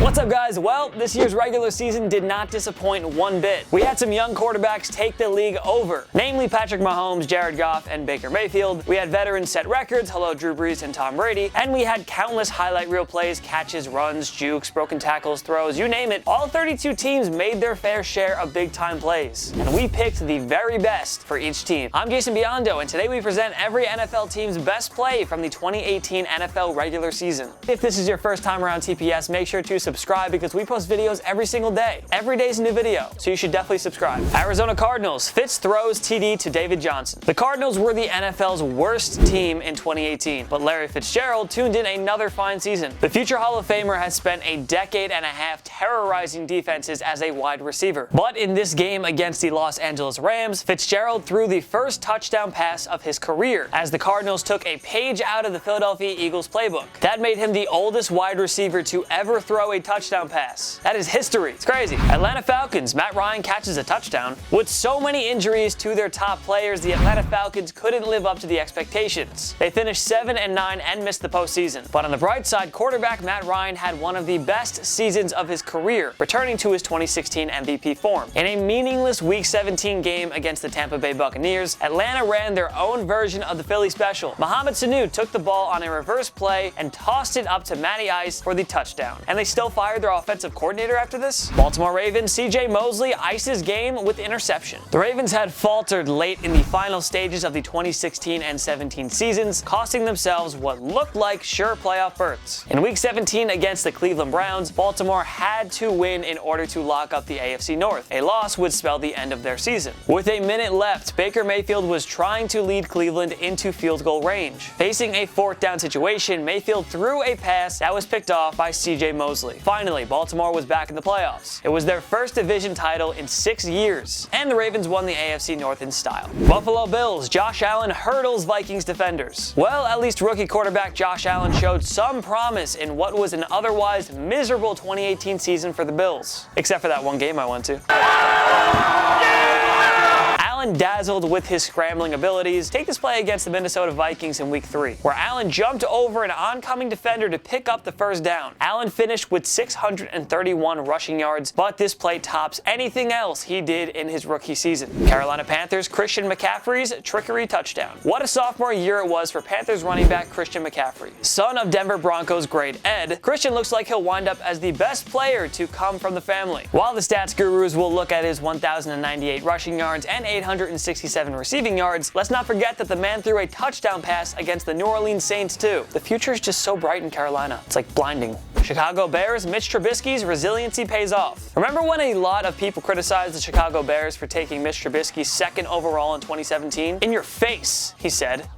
What's up, guys? Well, this year's regular season did not disappoint one bit. We had some young quarterbacks take the league over, namely Patrick Mahomes, Jared Goff, and Baker Mayfield. We had veterans set records, hello Drew Brees and Tom Brady, and we had countless highlight reel plays, catches, runs, jukes, broken tackles, throws, you name it. All 32 teams made their fair share of big-time plays, and we picked the very best for each team. I'm Jason Biondo, and today we present every NFL team's best play from the 2018 NFL regular season. If this is your first time around TPS, make sure to subscribe because we post videos every single day. Every day's a new video, so you should definitely subscribe. Arizona Cardinals, Fitz throws TD to David Johnson. The Cardinals were the NFL's worst team in 2018, but Larry Fitzgerald tuned in another fine season. The future Hall of Famer has spent a decade and a half terrorizing defenses as a wide receiver. But in this game against the Los Angeles Rams, Fitzgerald threw the first touchdown pass of his career as the Cardinals took a page out of the Philadelphia Eagles playbook. That made him the oldest wide receiver to ever throw a touchdown pass. That is history. It's crazy. Atlanta Falcons, Matt Ryan catches a touchdown. With so many injuries to their top players, the Atlanta Falcons couldn't live up to the expectations. They finished 7-9 and missed the postseason. But on the bright side, quarterback Matt Ryan had one of the best seasons of his career, returning to his 2016 MVP form. In a meaningless Week 17 game against the Tampa Bay Buccaneers, Atlanta ran their own version of the Philly special. Mohamed Sanu took the ball on a reverse play and tossed it up to Matty Ice for the touchdown. And they still fired their offensive coordinator after this? Baltimore Ravens, CJ Mosley ices game with interception. The Ravens had faltered late in the final stages of the 2016 and 17 seasons, costing themselves what looked like sure playoff berths. In Week 17 against the Cleveland Browns, Baltimore had to win in order to lock up the AFC North. A loss would spell the end of their season. With a minute left, Baker Mayfield was trying to lead Cleveland into field goal range. Facing a fourth down situation, Mayfield threw a pass that was picked off by CJ Mosley. Finally, Baltimore was back in the playoffs. It was their first division title in 6 years, and the Ravens won the AFC North in style. Buffalo Bills, Josh Allen hurdles Vikings defenders. Well, at least rookie quarterback Josh Allen showed some promise in what was an otherwise miserable 2018 season for the Bills. Except for that one game I went to. Allen dazzled with his scrambling abilities. Take this play against the Minnesota Vikings in Week 3, where Allen jumped over an oncoming defender to pick up the first down. Allen finished with 631 rushing yards, but this play tops anything else he did in his rookie season. Carolina Panthers, Christian McCaffrey's trickery touchdown. What a sophomore year it was for Panthers running back Christian McCaffrey. Son of Denver Broncos great Ed, Christian looks like he'll wind up as the best player to come from the family. While the stats gurus will look at his 1,098 rushing yards and 867 receiving yards, let's not forget that the man threw a touchdown pass against the New Orleans Saints too. The future is just so bright in Carolina. It's like blinding. Chicago Bears, Mitch Trubisky's resiliency pays off. Remember when a lot of people criticized the Chicago Bears for taking Mitch Trubisky second overall in 2017? In your face, he said.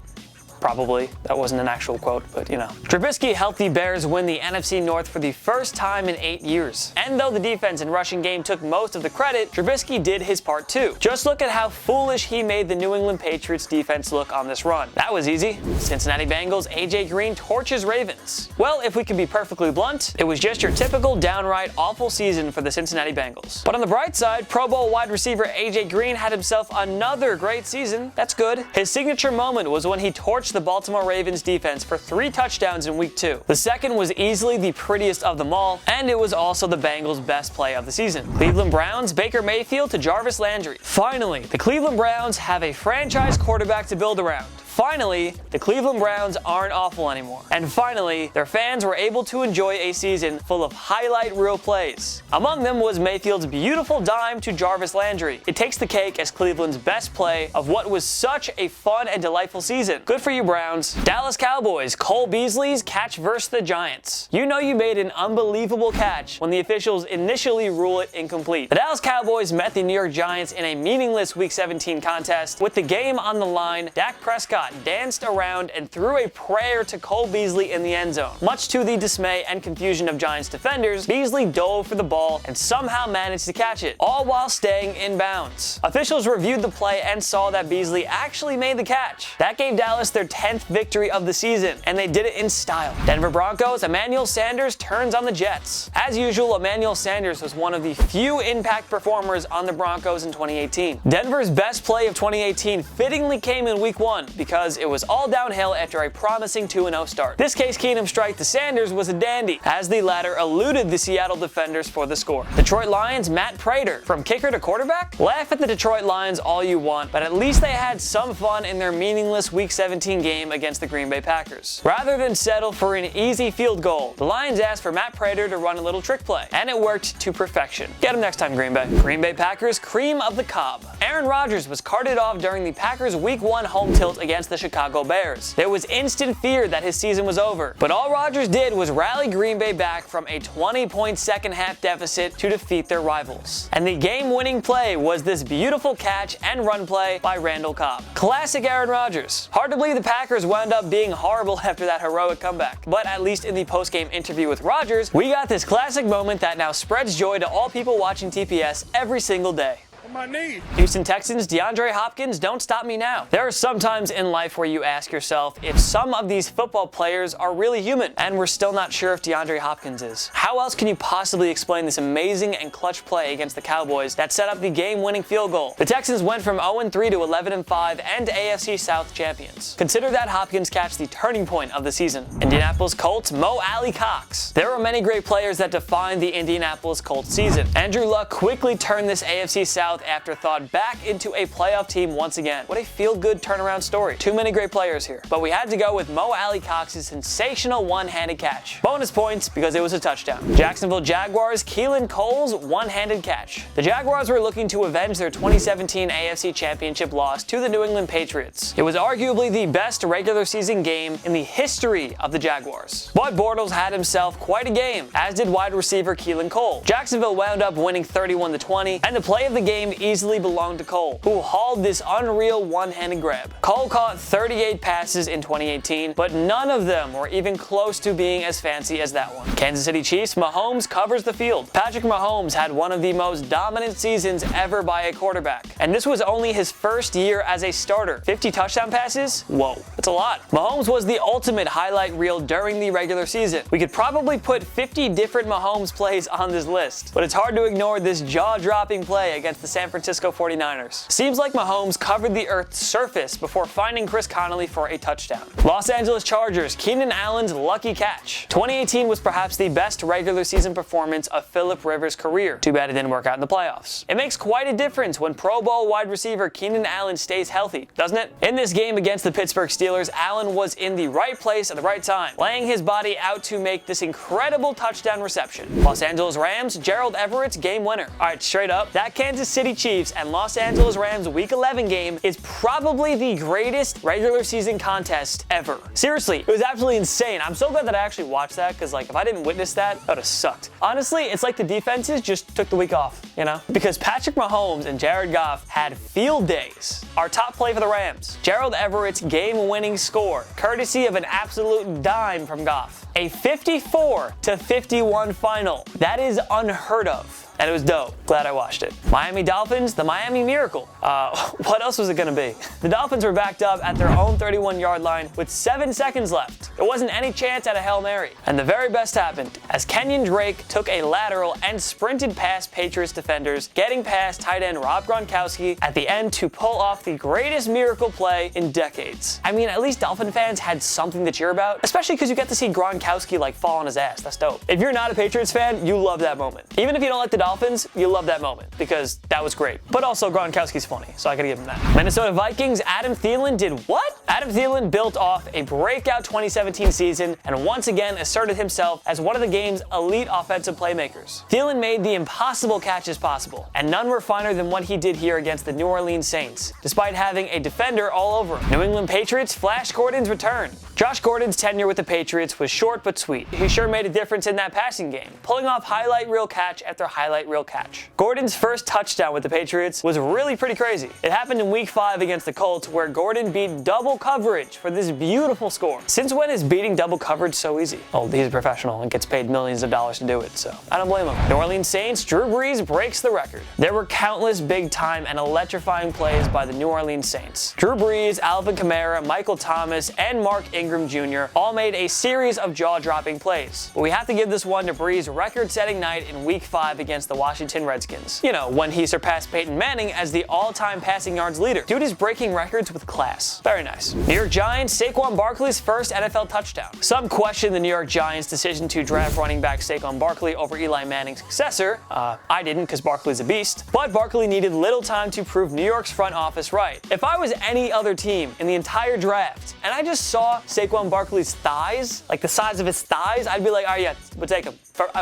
Probably. That wasn't an actual quote, but you know. Trubisky helped the Bears win the NFC North for the first time in 8 years. And though the defense and rushing game took most of the credit, Trubisky did his part too. Just look at how foolish he made the New England Patriots defense look on this run. That was easy. Cincinnati Bengals, AJ Green torches Ravens. Well, if we can be perfectly blunt, it was just your typical downright awful season for the Cincinnati Bengals. But on the bright side, Pro Bowl wide receiver AJ Green had himself another great season. That's good. His signature moment was when he torched the Baltimore Ravens defense for 3 touchdowns in Week 2. The second was easily the prettiest of them all, and it was also the Bengals' best play of the season. Cleveland Browns, Baker Mayfield to Jarvis Landry. Finally, the Cleveland Browns have a franchise quarterback to build around. Finally, the Cleveland Browns aren't awful anymore. And finally, their fans were able to enjoy a season full of highlight reel plays. Among them was Mayfield's beautiful dime to Jarvis Landry. It takes the cake as Cleveland's best play of what was such a fun and delightful season. Good for you, Browns. Dallas Cowboys, Cole Beasley's catch versus the Giants. You know you made an unbelievable catch when the officials initially rule it incomplete. The Dallas Cowboys met the New York Giants in a meaningless Week 17 contest. With the game on the line, Dak Prescott danced around and threw a prayer to Cole Beasley in the end zone. Much to the dismay and confusion of Giants defenders, Beasley dove for the ball and somehow managed to catch it, all while staying in bounds. Officials reviewed the play and saw that Beasley actually made the catch. That gave Dallas their 10th victory of the season, and they did it in style. Denver Broncos, Emmanuel Sanders turns on the Jets. As usual, Emmanuel Sanders was one of the few impact performers on the Broncos in 2018. Denver's best play of 2018 fittingly came in Week 1 because because it was all downhill after a promising 2-0 start. This Case Keenum strike to Sanders was a dandy, as the latter eluded the Seattle defenders for the score. Detroit Lions Matt Prater, from kicker to quarterback? Laugh at the Detroit Lions all you want, but at least they had some fun in their meaningless Week 17 game against the Green Bay Packers. Rather than settle for an easy field goal, the Lions asked for Matt Prater to run a little trick play, and it worked to perfection. Get him next time, Green Bay. Green Bay Packers cream of the cob. Aaron Rodgers was carted off during the Packers Week 1 home tilt against the Chicago Bears. There was instant fear that his season was over, but all Rodgers did was rally Green Bay back from a 20-point second-half deficit to defeat their rivals. And the game-winning play was this beautiful catch and run play by Randall Cobb. Classic Aaron Rodgers. Hard to believe the Packers wound up being horrible after that heroic comeback, but at least in the post-game interview with Rodgers, we got this classic moment that now spreads joy to all people watching TPS every single day. My knee. Houston Texans DeAndre Hopkins, don't stop me now. There are some times in life where you ask yourself if some of these football players are really human, and we're still not sure if DeAndre Hopkins is. How else can you possibly explain this amazing and clutch play against the Cowboys that set up the game-winning field goal? The Texans went from 0-3 to 11-5 and AFC South champions. Consider that Hopkins catch the turning point of the season. Indianapolis Colts Mo Alley Cox. There were many great players that defined the Indianapolis Colts season. Andrew Luck quickly turned this AFC South afterthought back into a playoff team once again. What a feel-good turnaround story. Too many great players here. But we had to go with Mo Alley Cox's sensational one-handed catch. Bonus points because it was a touchdown. Jacksonville Jaguars Keelan Cole's one-handed catch. The Jaguars were looking to avenge their 2017 AFC Championship loss to the New England Patriots. It was arguably the best regular season game in the history of the Jaguars. But Bortles had himself quite a game, as did wide receiver Keelan Cole. Jacksonville wound up winning 31-20, and the play of the game easily belonged to Cole, who hauled this unreal one-handed grab. Cole caught 38 passes in 2018, but none of them were even close to being as fancy as that one. Kansas City Chiefs Mahomes covers the field. Patrick Mahomes had one of the most dominant seasons ever by a quarterback, and this was only his first year as a starter. 50 touchdown passes? Whoa, that's a lot. Mahomes was the ultimate highlight reel during the regular season. We could probably put 50 different Mahomes plays on this list, but it's hard to ignore this jaw-dropping play against the San Francisco 49ers. Seems like Mahomes covered the Earth's surface before finding Chris Connolly for a touchdown. Los Angeles Chargers Keenan Allen's lucky catch. 2018 was perhaps the best regular season performance of Phillip Rivers' career. Too bad it didn't work out in the playoffs. It makes quite a difference when Pro Bowl wide receiver Keenan Allen stays healthy, doesn't it? In this game against the Pittsburgh Steelers, Allen was in the right place at the right time, laying his body out to make this incredible touchdown reception. Los Angeles Rams Gerald Everett's game winner. Alright, straight up, that Kansas City Chiefs and Los Angeles Rams Week 11 game is probably the greatest regular season contest ever. Seriously, it was absolutely insane. I'm so glad that I actually watched that, because if I didn't witness that would have sucked. Honestly, it's like the defenses just took the week off, you know? Because Patrick Mahomes and Jared Goff had field days. Our top play for the Rams, Gerald Everett's game-winning score, courtesy of an absolute dime from Goff. A 54-51 final. That is unheard of. And it was dope. Glad I watched it. Miami Dolphins, the Miami Miracle. What else was it gonna be? The Dolphins were backed up at their own 31-yard line with 7 seconds left. There wasn't any chance at a Hail Mary. And the very best happened, as Kenyon Drake took a lateral and sprinted past Patriots defenders, getting past tight end Rob Gronkowski at the end to pull off the greatest miracle play in decades. I mean, at least Dolphin fans had something to cheer about, especially because you get to see Gronkowski fall on his ass. That's dope. If you're not a Patriots fan, you love that moment. Even if you don't like the Dolphins, you love that moment, because that was great. But also, Gronkowski's funny, so I gotta give him that. Minnesota Vikings Adam Thielen did what? Adam Thielen built off a breakout 2017 season and once again asserted himself as one of the game's elite offensive playmakers. Thielen made the impossible catches possible, and none were finer than what he did here against the New Orleans Saints, despite having a defender all over him. New England Patriots Flash Gordon's return. Josh Gordon's tenure with the Patriots was short but sweet. He sure made a difference in that passing game, pulling off highlight reel catch after highlight reel catch. Gordon's first touchdown with the Patriots was really pretty crazy. It happened in Week 5 against the Colts, where Gordon beat double coverage for this beautiful score. Since when is beating double coverage so easy? Oh, he's a professional and gets paid millions of dollars to do it, so I don't blame him. New Orleans Saints Drew Brees breaks the record. There were countless big-time and electrifying plays by the New Orleans Saints. Drew Brees, Alvin Kamara, Michael Thomas, and Mark Ingram Jr. all made a series of jaw-dropping plays. But we have to give this one to Brees' record-setting night in Week 5 against the Washington Redskins. You know, when he surpassed Peyton Manning as the all-time passing yards leader. Dude is breaking records with class. Very nice. Giants. New York Giants, Saquon Barkley's first NFL touchdown. Some question the New York Giants' decision to draft running back Saquon Barkley over Eli Manning's successor. I didn't, because Barkley's a beast. But Barkley needed little time to prove New York's front office right. If I was any other team in the entire draft, and I just saw Saquon Barkley's thighs, like the size of his thighs, I'd be like, all right, yeah, we'll take him.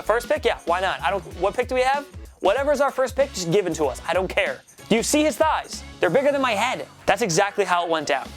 First pick? Yeah, why not? What pick do we have? Whatever's our first pick, just give it to us. I don't care. Do you see his thighs? They're bigger than my head. That's exactly how it went down.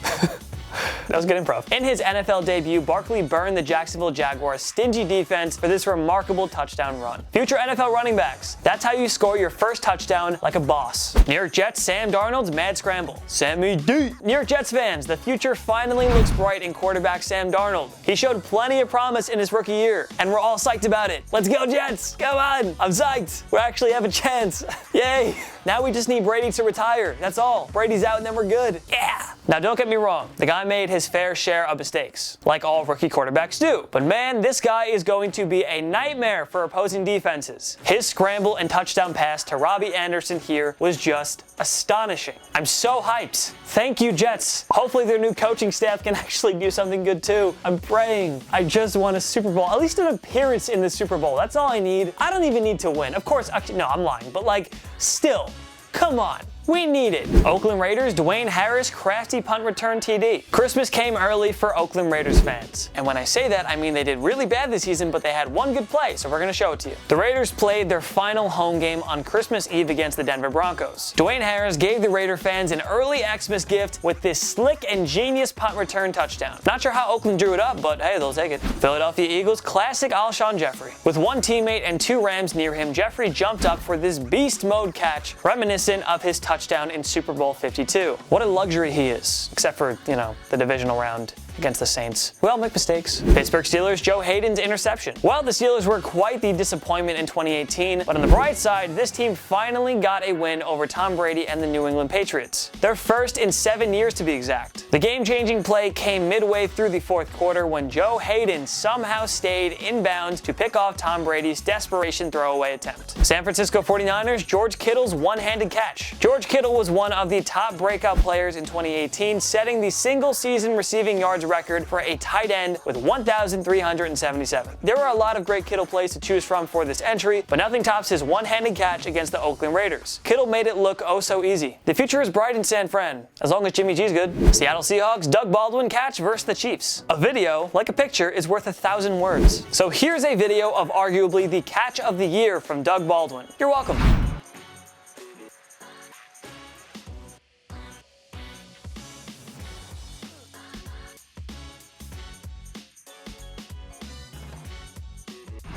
That was good improv. In his NFL debut, Barkley burned the Jacksonville Jaguars' stingy defense for this remarkable touchdown run. Future NFL running backs, that's how you score your first touchdown like a boss. New York Jets, Sam Darnold's mad scramble. Sammy D. New York Jets fans, the future finally looks bright in quarterback Sam Darnold. He showed plenty of promise in his rookie year, and we're all psyched about it. Let's go Jets! Come on! I'm psyched! We actually have a chance. Yay! Now we just need Brady to retire. That's all. Brady's out and then we're good. Yeah! Now don't get me wrong, the guy made his fair share of mistakes, like all rookie quarterbacks do. But man, this guy is going to be a nightmare for opposing defenses. His scramble and touchdown pass to Robbie Anderson here was just astonishing. I'm so hyped. Thank you, Jets. Hopefully their new coaching staff can actually do something good too. I'm praying. I just want a Super Bowl, at least an appearance in the Super Bowl. That's all I need. I don't even need to win. Of course, actually, no, I'm lying, but like, still, come on. We need it. Oakland Raiders, Dwayne Harris, crafty punt return TD. Christmas came early for Oakland Raiders fans. And when I say that, I mean they did really bad this season, but they had one good play, so we're gonna show it to you. The Raiders played their final home game on Christmas Eve against the Denver Broncos. Dwayne Harris gave the Raider fans an early Xmas gift with this slick and genius punt return touchdown. Not sure how Oakland drew it up, but hey, they'll take it. Philadelphia Eagles, classic ALSHON Jeffrey. With one teammate and two Rams near him, Jeffrey jumped up for this beast mode catch, reminiscent of his touchdown in Super Bowl 52. What a luxury he is, except for, you know, the divisional round against the Saints. We all make mistakes. Pittsburgh Steelers, Joe Haden's interception. Well, the Steelers were quite the disappointment in 2018, but on the bright side, this team finally got a win over Tom Brady and the New England Patriots. Their first in 7 years to be exact. The game-changing play came midway through the fourth quarter when Joe Haden somehow stayed inbounds to pick off Tom Brady's desperation throwaway attempt. San Francisco 49ers, George Kittle's one-handed catch. George Kittle was one of the top breakout players in 2018, setting the single-season receiving yards record for a tight end with 1,377. There were a lot of great Kittle plays to choose from for this entry, but nothing tops his one-handed catch against the Oakland Raiders. Kittle made it look oh so easy. The future is bright in San Fran, as long as Jimmy G's good. Seattle Seahawks, Doug Baldwin catch versus the Chiefs. A video, like a picture, is worth 1,000 words. So here's a video of arguably the catch of the year from Doug Baldwin. You're welcome.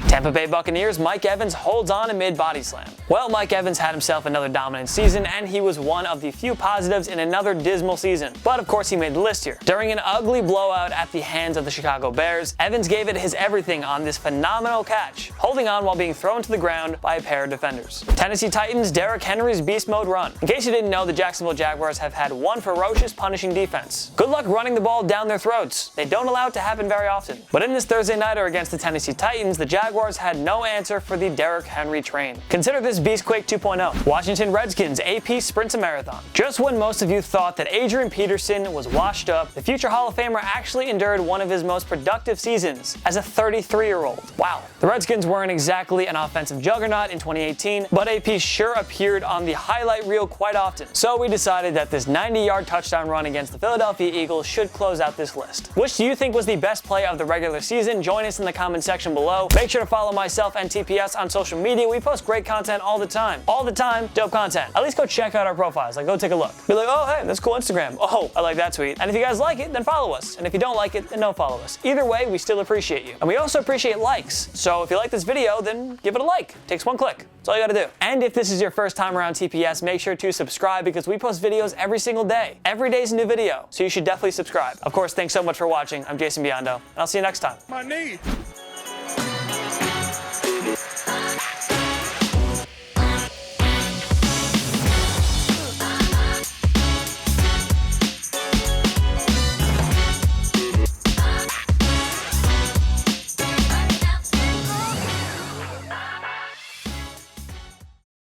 Tampa Bay Buccaneers, Mike Evans holds on amid body slam. Well, Mike Evans had himself another dominant season, and he was one of the few positives in another dismal season. But of course, he made the list here. During an ugly blowout at the hands of the Chicago Bears, Evans gave it his everything on this phenomenal catch, holding on while being thrown to the ground by a pair of defenders. Tennessee Titans, Derrick Henry's beast mode run. In case you didn't know, the Jacksonville Jaguars have had one ferocious punishing defense. Good luck running the ball down their throats. They don't allow it to happen very often. But in this Thursday nighter against the Tennessee Titans, the Jaguars had no answer for the Derrick Henry train. Consider this Beastquake 2.0. Washington Redskins, AP sprints a marathon. Just when most of you thought that Adrian Peterson was washed up, the future Hall of Famer actually endured one of his most productive seasons as a 33-year-old. Wow. The Redskins weren't exactly an offensive juggernaut in 2018, but AP sure appeared on the highlight reel quite often. So we decided that this 90-yard touchdown run against the Philadelphia Eagles should close out this list. Which do you think was the best play of the regular season? Join us in the comment section below. Make sure to follow myself and TPS on social media. We post great content all the time. All the time, dope content. At least go check out our profiles. Like, go take a look. Be like, oh, hey, that's cool Instagram. Oh, I like that tweet. And if you guys like it, then follow us. And if you don't like it, then don't follow us. Either way, we still appreciate you. And we also appreciate likes. So if you like this video, then give it a like. It takes one click. That's all you gotta do. And if this is your first time around TPS, make sure to subscribe because we post videos every single day. Every day's a new video, so you should definitely subscribe. Of course, thanks so much for watching. I'm Jason Biondo, and I'll see you next time. My knee.